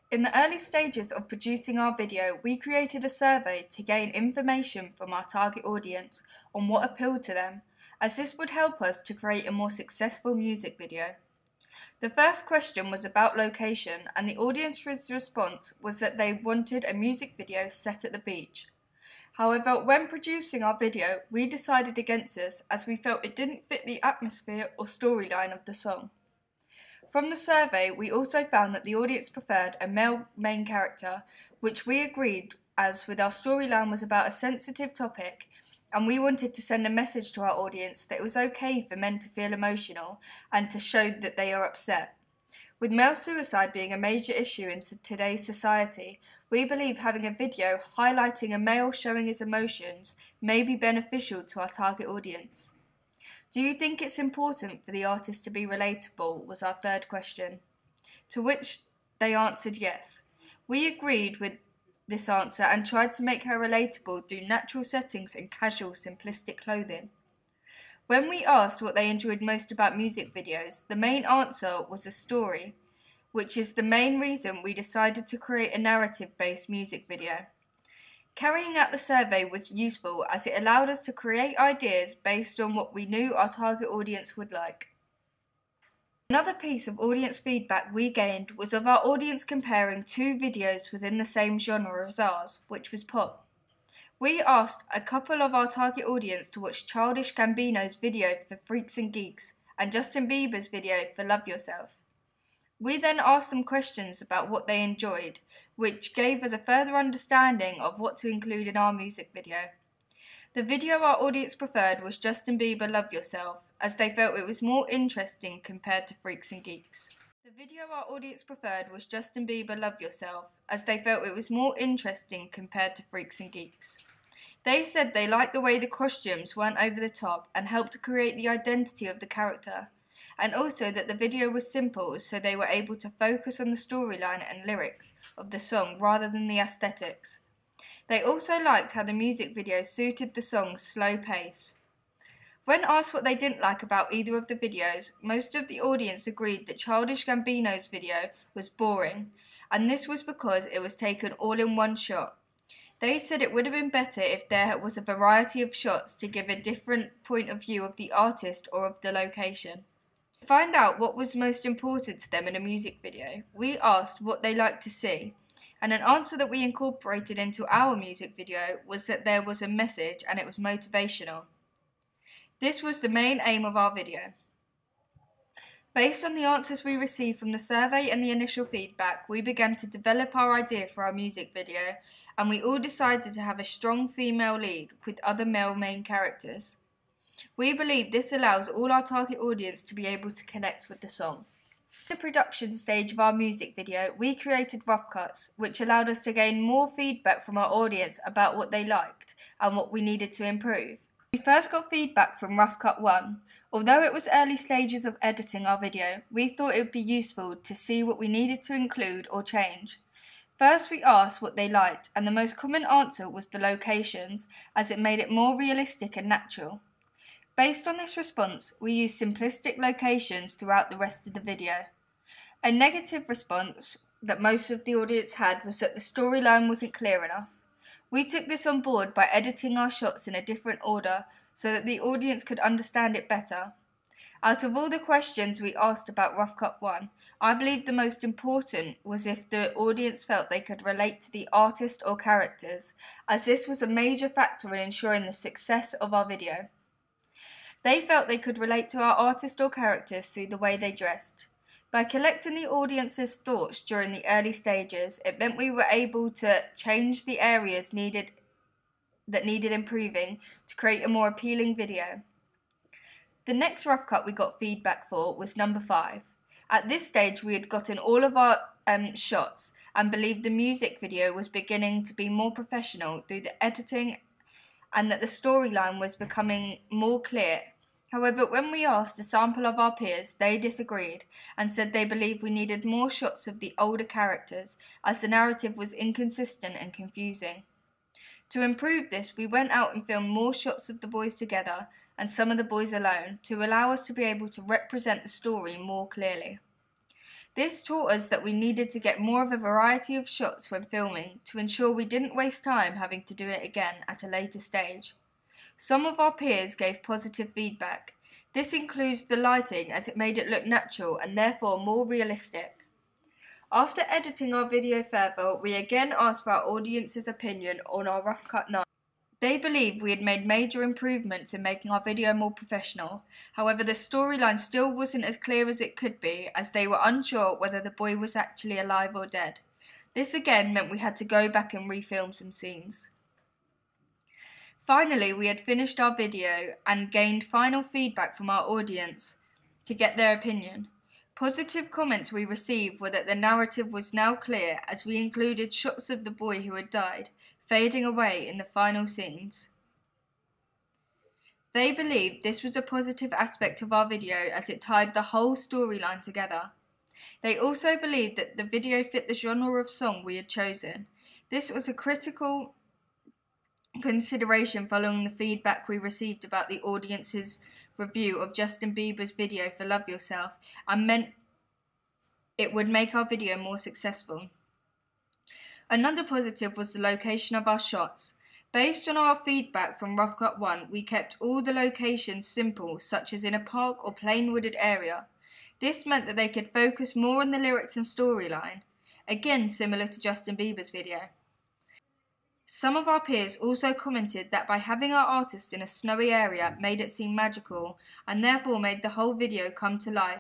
In the early stages of producing our video, we created a survey to gain information from our target audience on what appealed to them, as this would help us to create a more successful music video. The first question was about location, and the audience's response was that they wanted a music video set at the beach. However, when producing our video, we decided against this as we felt it didn't fit the atmosphere or storyline of the song. From the survey, we also found that the audience preferred a male main character, which we agreed as with our storyline was about a sensitive topic, and we wanted to send a message to our audience that it was okay for men to feel emotional and to show that they are upset. With male suicide being a major issue in today's society, we believe having a video highlighting a male showing his emotions may be beneficial to our target audience. Do you think it's important for the artist to be relatable, was our third question, to which they answered yes. We agreed with this answer and tried to make her relatable through natural settings and casual, simplistic clothing. When we asked what they enjoyed most about music videos, the main answer was a story, which is the main reason we decided to create a narrative-based music video. Carrying out the survey was useful as it allowed us to create ideas based on what we knew our target audience would like. Another piece of audience feedback we gained was of our audience comparing two videos within the same genre as ours, which was pop. We asked a couple of our target audience to watch Childish Gambino's video for Freaks and Geeks and Justin Bieber's video for Love Yourself. We then asked them questions about what they enjoyed, which gave us a further understanding of what to include in our music video. The video our audience preferred was Justin Bieber Love Yourself, as they felt it was more interesting compared to Freaks and Geeks. The video our audience preferred was Justin Bieber Love Yourself, as they felt it was more interesting compared to Freaks and Geeks. They said they liked the way the costumes weren't over the top and helped to create the identity of the character, and also that the video was simple so they were able to focus on the storyline and lyrics of the song rather than the aesthetics. They also liked how the music video suited the song's slow pace. When asked what they didn't like about either of the videos, most of the audience agreed that Childish Gambino's video was boring, and this was because it was taken all in one shot. They said it would have been better if there was a variety of shots to give a different point of view of the artist or of the location. To find out what was most important to them in a music video, we asked what they liked to see, and an answer that we incorporated into our music video was that there was a message and it was motivational. This was the main aim of our video. Based on the answers we received from the survey and the initial feedback, we began to develop our idea for our music video, and we all decided to have a strong female lead with other male main characters. We believe this allows all our target audience to be able to connect with the song. In the production stage of our music video, we created rough cuts, which allowed us to gain more feedback from our audience about what they liked and what we needed to improve. We first got feedback from Rough Cut 1. Although it was early stages of editing our video, we thought it would be useful to see what we needed to include or change. First we asked what they liked, and the most common answer was the locations, as it made it more realistic and natural. Based on this response, we used simplistic locations throughout the rest of the video. A negative response that most of the audience had was that the storyline wasn't clear enough. We took this on board by editing our shots in a different order so that the audience could understand it better. Out of all the questions we asked about Rough Cut 1, I believe the most important was if the audience felt they could relate to the artist or characters, as this was a major factor in ensuring the success of our video. They felt they could relate to our artist or characters through the way they dressed. By collecting the audience's thoughts during the early stages, it meant we were able to change the areas that needed improving to create a more appealing video. The next rough cut we got feedback for was number 5. At this stage we had gotten all of our shots and believed the music video was beginning to be more professional through the editing and that the storyline was becoming more clear. However, when we asked a sample of our peers, they disagreed and said they believed we needed more shots of the older characters as the narrative was inconsistent and confusing. To improve this, we went out and filmed more shots of the boys together and some of the boys alone to allow us to be able to represent the story more clearly. This taught us that we needed to get more of a variety of shots when filming to ensure we didn't waste time having to do it again at a later stage. Some of our peers gave positive feedback. This includes the lighting, as it made it look natural and therefore more realistic. After editing our video further, we again asked for our audience's opinion on our rough cut night. They believed we had made major improvements in making our video more professional. However, the storyline still wasn't as clear as it could be, as they were unsure whether the boy was actually alive or dead. This again meant we had to go back and refilm some scenes. Finally, we had finished our video and gained final feedback from our audience to get their opinion. Positive comments we received were that the narrative was now clear, as we included shots of the boy who had died, fading away in the final scenes. They believed this was a positive aspect of our video, as it tied the whole storyline together. They also believed that the video fit the genre of song we had chosen. This was a critical consideration following the feedback we received about the audience's review of Justin Bieber's video for Love Yourself, and meant it would make our video more successful. Another positive was the location of our shots. Based on our feedback from Rough Cut 1, we kept all the locations simple, such as in a park or plain wooded area. This meant that they could focus more on the lyrics and storyline, again similar to Justin Bieber's video. Some of our peers also commented that by having our artist in a snowy area made it seem magical, and therefore made the whole video come to life.